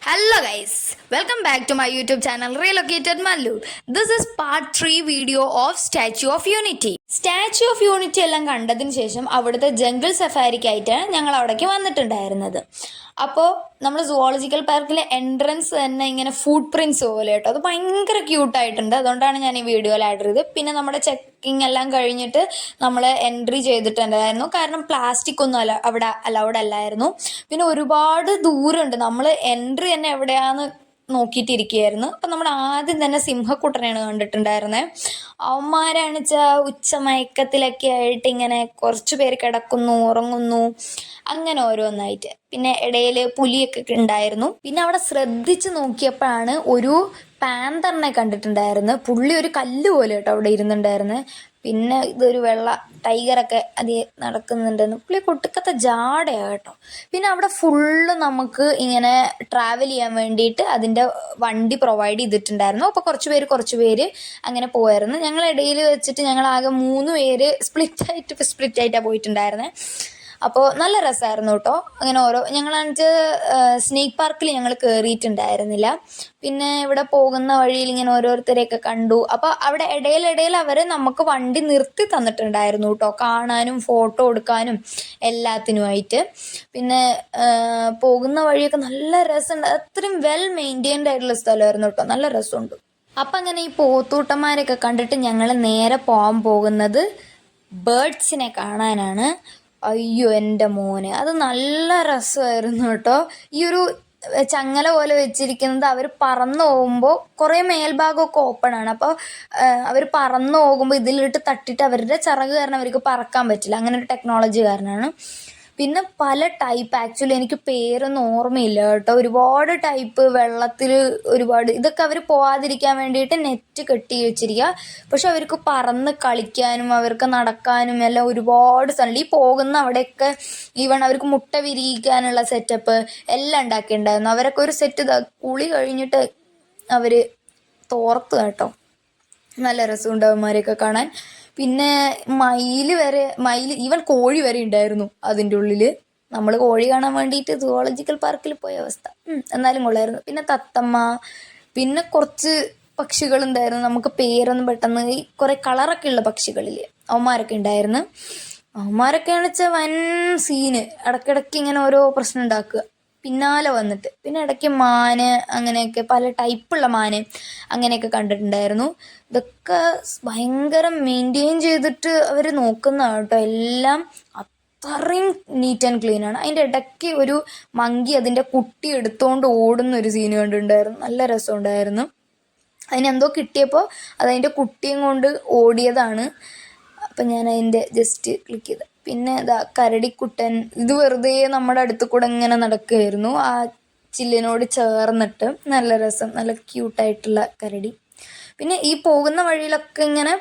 Hello guys, welcome back to my YouTube channel Relocated Mallu. This is part 3 video of Statue of Unity. Statue of unity എല്ലാം കണ്ടതിന് ശേഷം അവിടുത്തെ jungle സഫാരിക്കായിട്ടാണ് ഞങ്ങൾ അവിടേക്ക് വന്നിട്ടുണ്ടായിരുന്നത്. അപ്പോൾ നമ്മൾ സുവോളജിക്കൽ പാർക്കിലെ എൻട്രൻസ് തന്നെ ഇങ്ങനെ ഫുട് പ്രിൻറ്റ്സ് പോലെ കേട്ടോ, അത് ഭയങ്കര ക്യൂട്ടായിട്ടുണ്ട്. അതുകൊണ്ടാണ് ഞാൻ ഈ വീഡിയോയിൽ ആഡ് ചെയ്തത്. പിന്നെ നമ്മുടെ ചെക്കിങ് എല്ലാം കഴിഞ്ഞിട്ട് നമ്മൾ എൻട്രി ചെയ്തിട്ടുണ്ടായിരുന്നു, കാരണം പ്ലാസ്റ്റിക് ഒന്നും അവിടെ അലൗഡ് അല്ലായിരുന്നു. പിന്നെ ഒരുപാട് ദൂരമുണ്ട്, നമ്മൾ എൻട്രി തന്നെ എവിടെയാന്ന് നോക്കിയിട്ടിരിക്കുകയായിരുന്നു. അപ്പം നമ്മൾ ആദ്യം തന്നെ സിംഹക്കുട്ടനെയാണ് കണ്ടിട്ടുണ്ടായിരുന്നത്. അവന്മാരാണ് വെച്ചാൽ ഉച്ചമയക്കത്തിലൊക്കെ ആയിട്ട് ഇങ്ങനെ കുറച്ച് പേര് കിടക്കുന്നു, ഉറങ്ങുന്നു, അങ്ങനെ ഓരോന്നായിട്ട്. പിന്നെ ഇടയിൽ പുലിയൊക്കെ ഉണ്ടായിരുന്നു. പിന്നെ അവിടെ ശ്രദ്ധിച്ച് നോക്കിയപ്പോഴാണ് ഒരു പാന്തറിനെ കണ്ടിട്ടുണ്ടായിരുന്നു. പുള്ളി ഒരു കല്ല് പോലെ കേട്ടോ അവിടെ ഇരുന്നുണ്ടായിരുന്നു. പിന്നെ ഇതൊരു വെള്ള ടൈഗറൊക്കെ അത് നടക്കുന്നുണ്ടെന്ന്. പുള്ളി കൊട്ടുക്കത്തെ ജാടയാണ് കേട്ടോ. പിന്നെ അവിടെ ഫുള്ള് നമുക്ക് ഇങ്ങനെ ട്രാവൽ ചെയ്യാൻ വേണ്ടിയിട്ട് അതിൻ്റെ വണ്ടി പ്രൊവൈഡ് ചെയ്തിട്ടുണ്ടായിരുന്നു. അപ്പോൾ കുറച്ച് പേര് അങ്ങനെ പോയായിരുന്നു. ഞങ്ങൾ ഇടയിൽ വെച്ചിട്ട് ഞങ്ങൾ ആകെ 3 പേര് സ്പ്ലിറ്റായിട്ടാണ് പോയിട്ടുണ്ടായിരുന്നത്. അപ്പോൾ നല്ല രസമായിരുന്നു കേട്ടോ. അങ്ങനെ ഞങ്ങളാണെന്ന് സ്നേക്ക് പാർക്കിൽ ഞങ്ങൾ കയറിയിട്ടുണ്ടായിരുന്നില്ല. പിന്നെ ഇവിടെ പോകുന്ന വഴിയിൽ ഇങ്ങനെ ഓരോരുത്തരെയൊക്കെ കണ്ടു. അപ്പോൾ അവിടെ ഇടയിൽ അവർ നമുക്ക് വണ്ടി നിർത്തി തന്നിട്ടുണ്ടായിരുന്നു കേട്ടോ, കാണാനും ഫോട്ടോ എടുക്കാനും എല്ലാത്തിനുമായിട്ട്. പിന്നെ പോകുന്ന വഴിയൊക്കെ നല്ല രസമുണ്ട്. അത്രയും വെൽ മെയിൻറ്റെയിൻഡ് ആയിട്ടുള്ള സ്ഥലമായിരുന്നു കേട്ടോ, നല്ല രസമുണ്ട്. അപ്പം അങ്ങനെ ഈ പോത്തൂട്ടന്മാരൊക്കെ കണ്ടിട്ട് ഞങ്ങൾ നേരെ പോകാൻ പോകുന്നത് ബേർഡ്സിനെ കാണാനാണ്. അയ്യോ എൻ്റെ മോനെ, അത് നല്ല രസമായിരുന്നു കേട്ടോ. ഈ ഒരു ചങ്ങല പോലെ വെച്ചിരിക്കുന്നത് അവർ പറന്നു പോകുമ്പോൾ കുറേ മേൽഭാഗമൊക്കെ ഓപ്പൺ ആണ്. അപ്പോൾ അവർ പറന്നു പോകുമ്പോൾ ഇതിലിട്ട് തട്ടിയിട്ട് അവരുടെ ചിറക് കാരണം അവർക്ക് പറക്കാൻ പറ്റില്ല, അങ്ങനെ ഒരു ടെക്നോളജി കാരണമാണ്. പിന്നെ പല ടൈപ്പ്, ആക്ച്വലി എനിക്ക് പേരൊന്നും ഓർമ്മയില്ല കേട്ടോ. ഒരുപാട് ടൈപ്പ് വെള്ളത്തിൽ ഒരുപാട്, ഇതൊക്കെ അവർ പോവാതിരിക്കാൻ വേണ്ടിയിട്ട് നെറ്റ് കെട്ടി വെച്ചിരിക്കുക. പക്ഷെ അവർക്ക് പറന്ന് കളിക്കാനും അവർക്ക് നടക്കാനും എല്ലാം ഒരുപാട് സ്ഥലം. ഈ പോകുന്ന അവിടെയൊക്കെ ഈവൺ അവർക്ക് മുട്ട വിരിയിക്കാനുള്ള സെറ്റപ്പ് എല്ലാം ഉണ്ടാക്കിയിട്ടുണ്ടായിരുന്നു. അവരൊക്കെ ഒരു സെറ്റ് കുളി കഴിഞ്ഞിട്ട് അവർ തോർത്ത് കേട്ടോ. നല്ല രസമുണ്ട് അവന്മാരെയൊക്കെ കാണാൻ. പിന്നെ മയിൽ ഈവൻ കോഴി വരെ ഉണ്ടായിരുന്നു അതിൻ്റെ ഉള്ളിൽ. നമ്മൾ കോഴി കാണാൻ വേണ്ടിയിട്ട് സുവോളജിക്കൽ പാർക്കിൽ പോയ അവസ്ഥ. എന്നാലും കൊള്ളായിരുന്നു. പിന്നെ തത്തമ്മ, പിന്നെ കുറച്ച് പക്ഷികളുണ്ടായിരുന്നു. നമുക്ക് പേരൊന്നും പെട്ടെന്ന്, ഈ കുറേ കളറൊക്കെ ഉള്ള പക്ഷികളിൽ അവന്മാരൊക്കെ ഉണ്ടായിരുന്നു. അവന്മാരൊക്കെയാണെന്ന് വെച്ചാൽ വൻ സീന്, ഇടയ്ക്കിടയ്ക്ക് ഇങ്ങനെ ഓരോ പ്രശ്നം ഉണ്ടാക്കുക പിന്നാലെ വന്നിട്ട്. പിന്നെ ഇടയ്ക്ക് മാന്, അങ്ങനെയൊക്കെ പല ടൈപ്പുള്ള മാന് അങ്ങനെയൊക്കെ കണ്ടിട്ടുണ്ടായിരുന്നു. ഇതൊക്കെ ഭയങ്കര മെയിൻറ്റെയിൻ ചെയ്തിട്ട് അവർ നോക്കുന്നതാണ് കേട്ടോ. എല്ലാം അത്രയും നീറ്റ് ആൻഡ് ക്ലീൻ ആണ്. അതിൻ്റെ ഇടയ്ക്ക് ഒരു മങ്കി അതിൻ്റെ കുട്ടി എടുത്തുകൊണ്ട് ഓടുന്ന ഒരു സീന് കണ്ടിട്ടുണ്ടായിരുന്നു, നല്ല രസമുണ്ടായിരുന്നു. അതിനെന്തോ കിട്ടിയപ്പോൾ അതതിൻ്റെ കുട്ടിയും കൊണ്ട് ഓടിയതാണ്. അപ്പം ഞാൻ അതിൻ്റെ ജസ്റ്റ് ക്ലിക്ക് ചെയ്ത്. പിന്നെ ഇതാ കരടിക്കുട്ടൻ, ഇത് വെറുതെ നമ്മുടെ അടുത്ത് കൂടെ ഇങ്ങനെ നടക്കുകയായിരുന്നു ആ ചില്ലിനോട് ചേർന്നിട്ട്. നല്ല രസം, നല്ല ക്യൂട്ടായിട്ടുള്ള കരടി. പിന്നെ ഈ പോകുന്ന വഴിയിലൊക്കെ ഇങ്ങനെ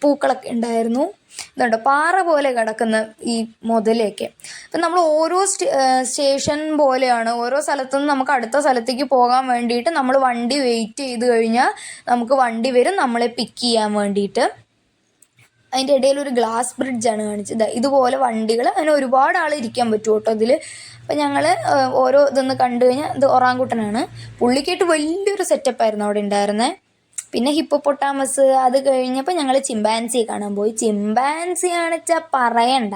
പൂക്കളൊക്കെ ഉണ്ടായിരുന്നു. ഇതുണ്ട് പാറ പോലെ കിടക്കുന്ന ഈ മുതലൊക്കെ. അപ്പം നമ്മൾ ഓരോ സ്റ്റേഷൻ പോലെയാണ്, ഓരോ സ്ഥലത്തുനിന്ന് നമുക്ക് അടുത്ത സ്ഥലത്തേക്ക് പോകാൻ വേണ്ടിയിട്ട് നമ്മൾ വണ്ടി വെയിറ്റ് ചെയ്ത് കഴിഞ്ഞാൽ നമുക്ക് വണ്ടി വരും നമ്മളെ പിക്ക് ചെയ്യാൻ വേണ്ടിയിട്ട്. അതിൻ്റെ ഇടയിൽ ഒരു ഗ്ലാസ് ബ്രിഡ്ജാണ് കാണിച്ചത്. ഇതുപോലെ വണ്ടികൾ, അങ്ങനെ ഒരുപാട് ആൾ ഇരിക്കാൻ പറ്റും കേട്ടോ ഇതിൽ. അപ്പം ഞങ്ങൾ ഓരോ ഇതൊന്ന് കണ്ടു കഴിഞ്ഞാൽ, ഇത് ഒറാങ്കുട്ടനാണ്. പുള്ളിക്കായിട്ട് വലിയൊരു സെറ്റപ്പായിരുന്നു അവിടെ ഉണ്ടായിരുന്നത്. പിന്നെ ഹിപ്പോപ്പൊട്ടാമസ്, അത് കഴിഞ്ഞപ്പോൾ ഞങ്ങൾ ചിമ്പാൻസിയെ കാണാൻ പോയി. ചിമ്പാൻസി കാണിച്ചാൽ പറയണ്ട,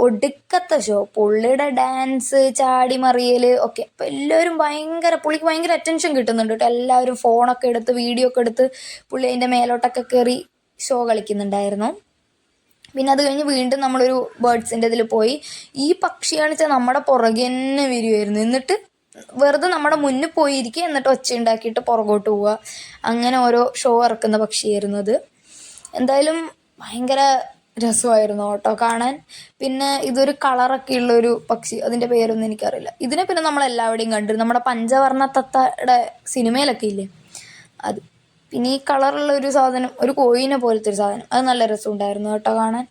ഒടുക്കത്തെ ഷോ. പുള്ളിയുടെ ഡാൻസ്, ചാടി മറിയൽ ഒക്കെ. അപ്പം എല്ലാവരും പുള്ളിക്ക് ഭയങ്കര അറ്റൻഷൻ കിട്ടുന്നുണ്ട് കേട്ടോ. എല്ലാവരും ഫോണൊക്കെ എടുത്ത് വീഡിയോ ഒക്കെ എടുത്ത് പുള്ളി അതിൻ്റെ മേലോട്ടൊക്കെ കയറി ഷോ കളിക്കുന്നുണ്ടായിരുന്നു. പിന്നെ അത് കഴിഞ്ഞ് വീണ്ടും നമ്മളൊരു ബേർഡ്സിൻ്റെ ഇതിൽ പോയി. ഈ പക്ഷിയാണെന്ന് വെച്ചാൽ നമ്മുടെ പുറകെ തന്നെ വരുമായിരുന്നു. എന്നിട്ട് വെറുതെ നമ്മുടെ മുന്നിൽ പോയിരിക്കുക, എന്നിട്ട് ഒച്ച ഉണ്ടാക്കിയിട്ട് പുറകോട്ട് പോവുക. അങ്ങനെ ഓരോ ഷോ ഇറക്കുന്ന പക്ഷിയായിരുന്നു അത്. എന്തായാലും ഭയങ്കര രസമായിരുന്നു കേട്ടോ കാണാൻ. പിന്നെ ഇതൊരു കളറൊക്കെ ഉള്ളൊരു പക്ഷി, അതിൻ്റെ പേരൊന്നും എനിക്കറിയില്ല. ഇതിനെ പിന്നെ നമ്മളെല്ലാവിടെയും കണ്ടിരുന്നു, നമ്മുടെ പഞ്ചവർണ്ണ തത്തയുടെ സിനിമയിലൊക്കെ ഇല്ലേ അത്. പിന്നെ ഈ കളറുള്ള ഒരു സാധനം, ഒരു കോഴിനെ പോലത്തെ ഒരു സാധനം, അത് നല്ല രസമുണ്ടായിരുന്നു കേട്ടോ കാണാൻ.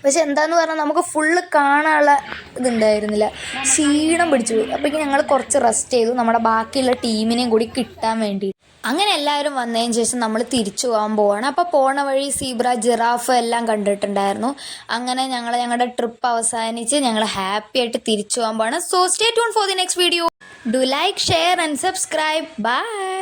പക്ഷെ എന്താന്ന് പറഞ്ഞാൽ നമുക്ക് ഫുള്ള് കാണാനുള്ള ഇതുണ്ടായിരുന്നില്ല, ക്ഷീണം പിടിച്ചു പോയി. അപ്പോഴേക്കും ഞങ്ങൾ കുറച്ച് റെസ്റ്റ് ചെയ്തു, നമ്മുടെ ബാക്കിയുള്ള ടീമിനെയും കൂടി കിട്ടാൻ വേണ്ടി. അങ്ങനെ എല്ലാവരും വന്നതിന് ശേഷം നമ്മൾ തിരിച്ചു പോകാൻ പോവാണ്. അപ്പോൾ പോണ വഴി സീബ്ര, ജിറാഫ് എല്ലാം കണ്ടിട്ടുണ്ടായിരുന്നു. അങ്ങനെ ഞങ്ങളുടെ ട്രിപ്പ് അവസാനിച്ച് ഞങ്ങൾ ഹാപ്പി ആയിട്ട് തിരിച്ചു പോകാൻ പോവാണ്. So stay tune for the next video. Do like, share and subscribe. By.